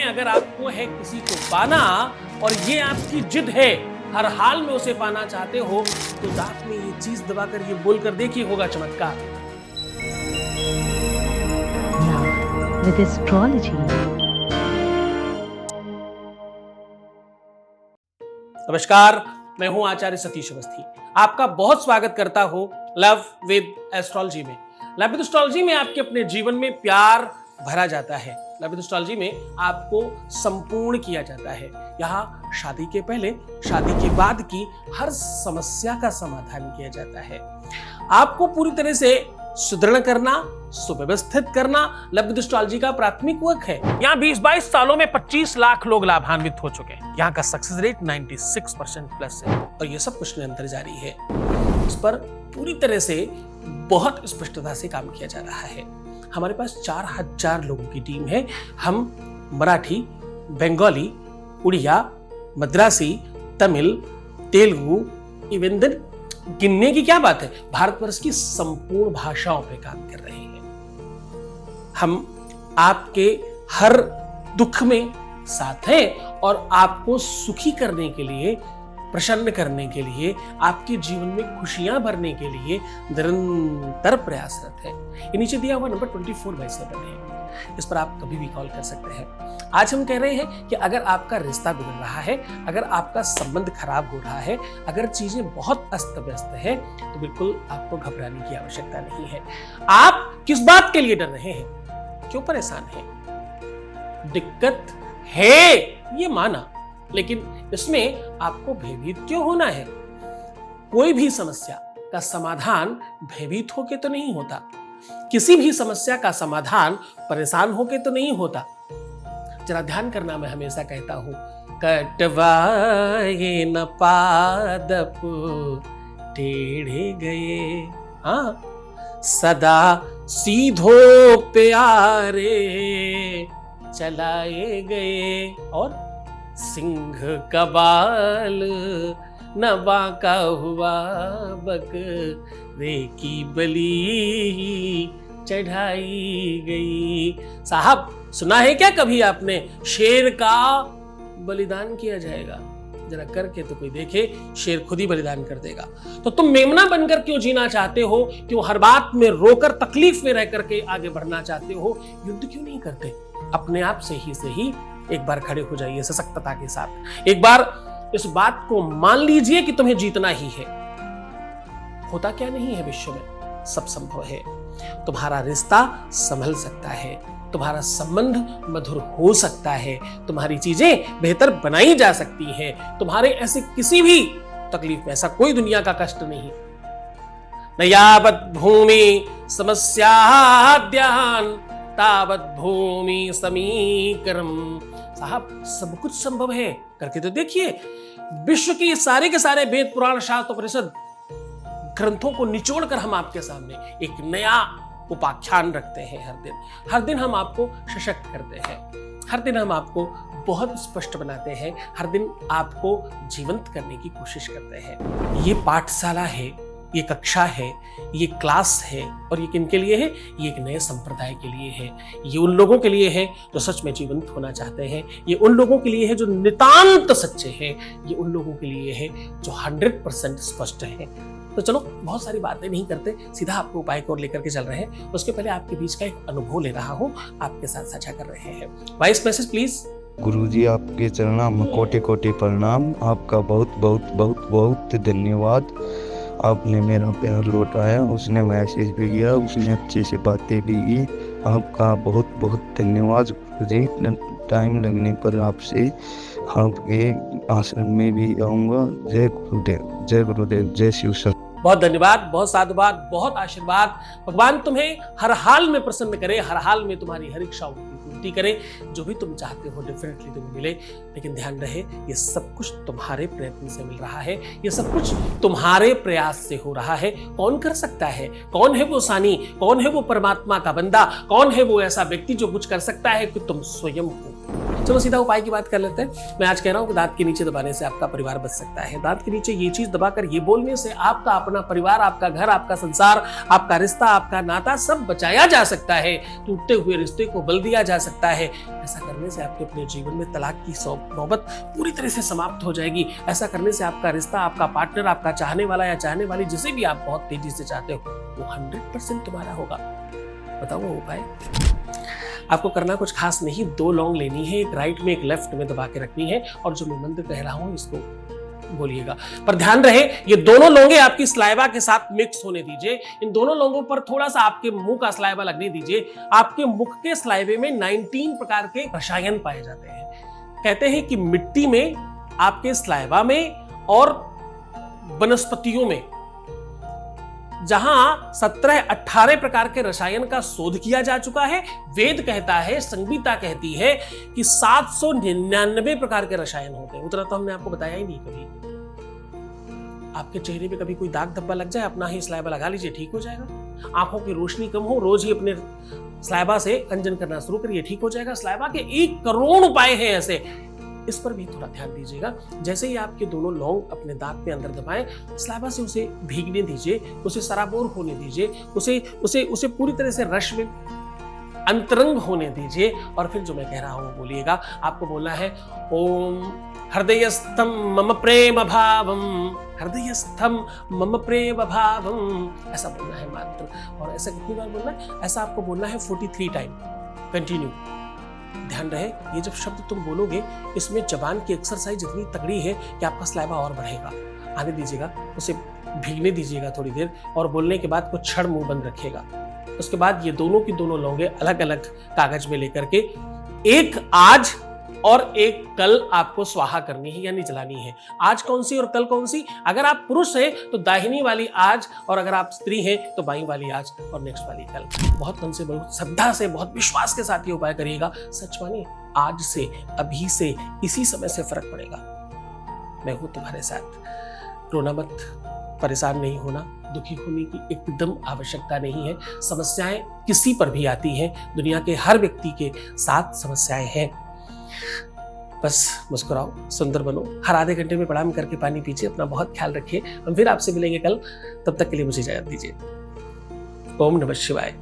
अगर आपको है किसी को पाना और ये आपकी जिद है, हर हाल में उसे पाना चाहते हो, तो दांत में ये चीज दबाकर ये बोलकर देखिए, होगा चमत्कार। With astrology. नमस्कार, मैं हूं आचार्य सतीश अवस्थी। आपका बहुत स्वागत करता हूं लव विद एस्ट्रोलॉजी में। लव विद एस्ट्रोलॉजी में आपके अपने जीवन में प्यार भरा जाता है। लव विद एस्ट्रोलॉजी में आपको संपूर्ण किया जाता है। यहाँ शादी के पहले, शादी के बाद की हर समस्या का समाधान किया जाता है। आपको पूरी तरह से सुदृढ़ करना, सुव्यवस्थित करना लव विद एस्ट्रोलॉजी का प्राथमिक वर्क है। यहाँ 20-22 सालों में 25 लाख लोग लाभान्वित हो चुके हैं। यहाँ का सक्सेस रेट 96% प्लस है और ये सब कुछ निरंतर जारी है। इस पर पूरी तरह से बहुत स्पष्टता से काम किया जा रहा है। हमारे पास 4000 लोगों की टीम है। हम मराठी, बंगाली, उड़िया, मद्रासी, तमिल, तेलुगु, इवन देन गिनने की क्या बात है, भारतवर्ष की संपूर्ण भाषाओं पे काम कर रहे हैं। हम आपके हर दुख में साथ हैं और आपको सुखी करने के लिए, प्रसन्न करने के लिए, आपके जीवन में खुशियां भरने के लिए निरंतर प्रयासरत है। ये नीचे दिया हुआ नंबर 24/7 है। इस पर आप कभी भी कॉल कर सकते हैं। आज हम कह रहे हैं कि अगर आपका रिश्ता बिगड़ रहा है, अगर आपका संबंध खराब हो रहा है, अगर चीजें बहुत अस्त व्यस्त है, तो बिल्कुल आपको घबराने की आवश्यकता नहीं है। आप किस बात के लिए डर रहे हैं, क्यों परेशान हैं? दिक्कत है ये माना, लेकिन इसमें आपको भयभीत क्यों होना है? कोई भी समस्या का समाधान भयभीत होके तो नहीं होता। किसी भी समस्या का समाधान परेशान होके तो नहीं होता। जरा ध्यान करना, मैं हमेशा कहता हूं, कटवाए न पादप टेढ़े गए, हाँ सदा सीधो प्यारे चलाए गए, और सिंह का बाल न बांका हुआ, बकरे की बलि चढ़ाई गई। साहब, सुना है क्या कभी आपने शेर का बलिदान किया जाएगा? जरा करके तो कोई देखे, शेर खुद ही बलिदान कर देगा। तो तुम मेमना बनकर क्यों जीना चाहते हो? क्यों हर बात में रोकर तकलीफ में रह करके आगे बढ़ना चाहते हो? युद्ध क्यों नहीं करते? अपने आप से ही एक बार खड़े हो जाइए सशक्तता के साथ। एक बार इस बात को मान लीजिए कि तुम्हें जीतना ही है। होता क्या नहीं है विश्व में, सब संभव है। तुम्हारा रिश्ता संभल सकता है, तुम्हारा संबंध मधुर हो सकता है, तुम्हारी चीजें बेहतर बनाई जा सकती हैं। तुम्हारे ऐसे किसी भी तकलीफ में ऐसा कोई दुनिया का कष्ट नहीं। नयावत भूमि समस्याद्यान तावत भूमि समीकरम। साहब, सब कुछ संभव है, करके तो देखिए। विश्व के सारे के सारे वेद, पुराण, शास्त्र, उपनिषद ग्रंथों को निचोड़कर हम आपके सामने एक नया उपाख्यान रखते हैं। हर दिन हम आपको सशक्त करते हैं, हर दिन हम आपको बहुत स्पष्ट बनाते हैं, हर दिन आपको जीवंत करने की कोशिश करते हैं। ये पाठशाला है, ये कक्षा है, ये क्लास है, और ये किनके लिए है? ये एक नए संप्रदाय के लिए है। ये उन लोगों के लिए है जो सच में जीवंत होना चाहते हैं। ये उन लोगों के लिए है जो नितांत सच्चे हैं। ये उन लोगों के लिए है जो 100% स्पष्ट है। तो चलो, बहुत सारी बातें नहीं करते, सीधा आपको उपाय को लेकर के चल रहे हैं। उसके पहले आपके बीच का एक अनुभव ले रहा हूँ, आपके साथ साझा कर रहे हैं। Voice message please. गुरुजी, आपके चरणों में कोटि कोटि प्रणाम। आपका बहुत बहुत बहुत बहुत धन्यवाद। आपने मेरा प्यार लौटाया, उसने मैसेज भी किया, उसने अच्छी सी बातें भी की। आपका बहुत बहुत धन्यवाद गुरुजी। टाइम लगने पर आपसे आपके आश्रम में भी आऊँगा। जय गुरुदेव, जय गुरुदेव, जय शिव सर। बहुत धन्यवाद, बहुत साधुवाद, बहुत आशीर्वाद। भगवान तुम्हें हर हाल में प्रसन्न करे, हर हाल में तुम्हारी हर इच्छाओं की पूर्ति करे। जो भी तुम चाहते हो डेफिनेटली तुम्हें मिले। लेकिन ध्यान रहे, ये सब कुछ तुम्हारे प्रयत्न से मिल रहा है, ये सब कुछ तुम्हारे प्रयास से हो रहा है। कौन कर सकता है? कौन है वो सानी? कौन है वो परमात्मा का बंदा? कौन है वो ऐसा व्यक्ति जो कुछ कर सकता है कि तुम स्वयं हो? चलो सीधा उपाय की बात कर लेते हैं। मैं आज कह रहा हूं कि दांत के नीचे दबाने से आपका परिवार बच सकता है। दांत के नीचे ये चीज दबाकर ये बोलने से आपका अपना परिवार, आपका घर, आपका संसार, आपका रिश्ता, आपका नाता सब बचाया जा सकता है। टूटते हुए रिश्ते को बल दिया जा सकता है। ऐसा करने से आपके अपने जीवन में तलाक की नौबत पूरी तरह से समाप्त हो जाएगी। ऐसा करने से आपका रिश्ता, आपका पार्टनर, आपका चाहने वाला या चाहने वाली, जिसे भी आप बहुत तेजी से चाहते हो, वो 100% तुम्हारा होगा। बताओ वो उपाय। आपको करना कुछ खास नहीं, 2 लौंग लेनी है, एक राइट में एक लेफ्ट में दबा के रखनी है और जो मैं मंत्र कह रहा हूं इसको बोलिएगा। पर ध्यान रहे ये दोनों लौंगे आपकी सलाइवा के साथ मिक्स होने दीजिए। इन दोनों लौंगों पर थोड़ा सा आपके मुंह का सलाइवा लगने दीजिए। आपके मुख के सलाइवे में 19 प्रकार के रसायन पाए जाते हैं। कहते हैं कि मिट्टी में, आपके सलाइवा में और वनस्पतियों में जहां 17-18 प्रकार के रसायन का शोध किया जा चुका है, वेद कहता है, संगीता कहती है कि 799 प्रकार के रसायन होते हैं। उतना तो हमने आपको बताया ही नहीं कभी। आपके चेहरे पे कभी कोई दाग धब्बा लग जाए, अपना ही सलाइवा लगा लीजिए, ठीक हो जाएगा। आंखों की रोशनी कम हो, रोज ही अपने सलाइवा से अंजन करना शुरू करिए, ठीक हो जाएगा। सलाइवा के 1 करोड़ उपाय हैं ऐसे, इस पर भी थोड़ा ध्यान दीजिएगा। जैसे ही आपके दोनों लौंग अपने दांत में अंदर दबाएं, सलाइवा से उसे भीगने दीजिए, उसे सराबोर होने दीजिए, उसे पूरी तरह से रस में अंतरंग होने दीजिए। और फिर जो मैं कह रहा हूं बोलिएगा। आपको बोलना है ओम हृदयस्थम मम प्रेम भावम, हृदयस्थम मम प्रेम भावम, ऐसा बोलना है मंत्र। और ऐसा कितनी बार बोलना है? ऐसा आपको बोलना है 43 टाइम कंटिन्यू। ध्यान रहे ये जब शब्द तुम बोलोगे, इसमें जबान की एक्सरसाइज इतनी तगड़ी है कि आपका सलाइवा और बढ़ेगा। आने दीजिएगा, उसे भीगने दीजिएगा थोड़ी देर, और बोलने के बाद कुछ क्षण मुंह बंद रखिएगा। उसके बाद ये दोनों की दोनों लौंगे अलग अलग कागज में लेकर के, एक आज और एक कल आपको स्वाहा करनी है, यानी जलानी है। आज कौन सी और कल कौन सी? अगर आप पुरुष हैं तो दाहिनी वाली आज, और अगर आप स्त्री हैं तो बाईं वाली आज और नेक्स्ट वाली कल। बहुत मन से, बहुत श्रद्धा से, बहुत विश्वास के साथ ये उपाय करिएगा। सच मानिए, आज से, अभी से, इसी समय से फर्क पड़ेगा। मैं हूं तुम्हारे साथ। रोना मत, परेशान नहीं होना, दुखी होने की एकदम आवश्यकता नहीं है। समस्याएं किसी पर भी आती हैं, दुनिया के हर व्यक्ति के साथ समस्याएं हैं। बस मुस्कुराओ, सुंदर बनो, हर आधे घंटे में प्रणाम करके पानी पीजिए, अपना बहुत ख्याल रखिए। हम फिर आपसे मिलेंगे कल, तब तक के लिए मुझे इजाजत दीजिए। ओम नमः शिवाय।